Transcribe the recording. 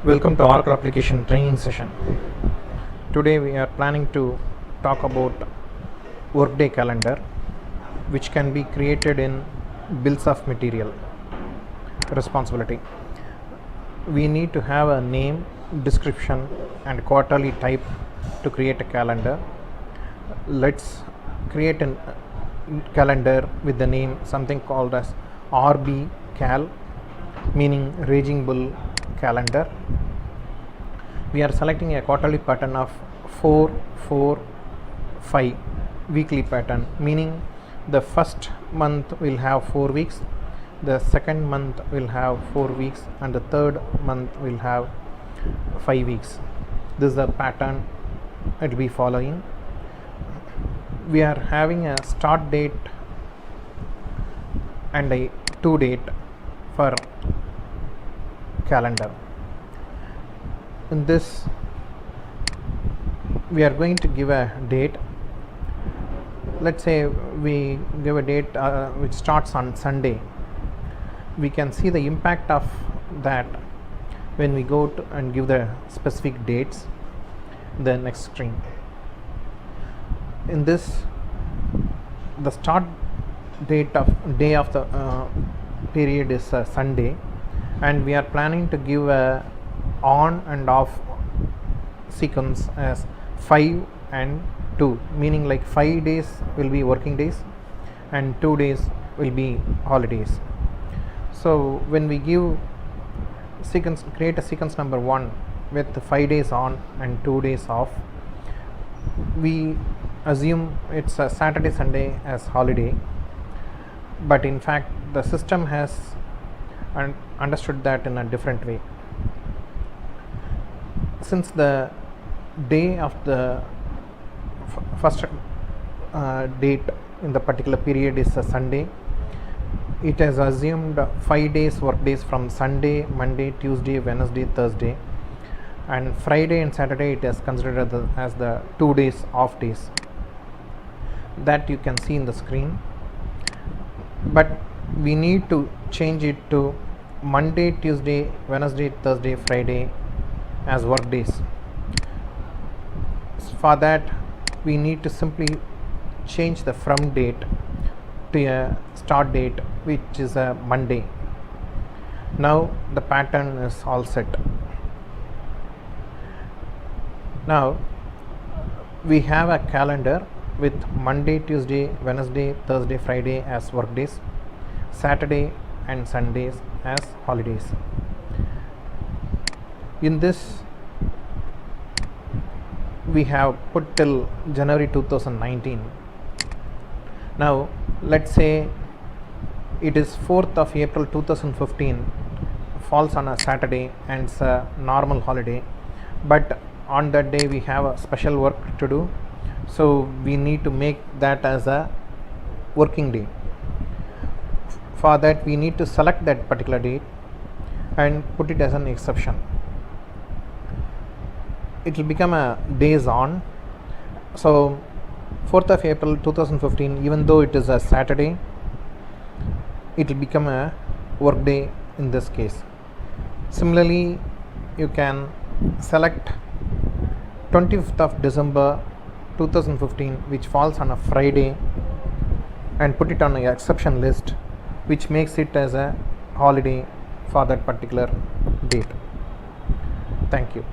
Welcome to Oracle application training session. Today we are planning to talk about workday calendar, which can be created in bills of material responsibility. We need to have a name, description and quarterly type to create a calendar. Let's create a calendar with the name something called as RB Cal, meaning Raging Bull calendar. We are selecting a quarterly pattern of 4 4 5 weekly pattern, meaning the first month will have 4 weeks, the second month will have 4 weeks, and the third month will have 5 weeks. This is the pattern it will be following. We are having a start date and a to date for calendar. In this we are going to give a date. Let's say we give a date which starts on Sunday. We can see the impact of that when we go to and give the specific dates in the next screen. In this, the start date of day of the period is Sunday, and we are planning to give a on and off sequence as 5 and 2, meaning like 5 days will be working days and 2 days will be holidays. So when we give sequence, create a sequence number 1 with 5 days on and 2 days off, we assume it's a Saturday Sunday as holiday, but in fact the system has understood that in a different way. Since the day of the first date in the particular period is a Sunday, it has assumed 5 days work days from Sunday, Monday, Tuesday, Wednesday, Thursday, and Friday and Saturday it is considered as the 2 days off days that you can see in the screen. But we need to change it to Monday, Tuesday, Wednesday, Thursday, Friday as work days. For that we need to simply change the from date to a start date, which is a Monday. Now the pattern is all set. Now we have a calendar with Monday, Tuesday, Wednesday, Thursday, Friday as work days, Saturday and Sundays as holidays. In this we have put till January 2019. Now let's say it is 4th of April 2015, falls on a Saturday and it's a normal holiday, but on that day we have a special work to do, so we need to make that as a working day. For that we need to select that particular date and put it as an exception. It will become a days on. So 4th of April 2015, even though it is a Saturday, it will become a work day in this case. Similarly, you can select 25th of December 2015, which falls on a Friday, and put it on an exception list, which makes it as a holiday for that particular date. Thank you.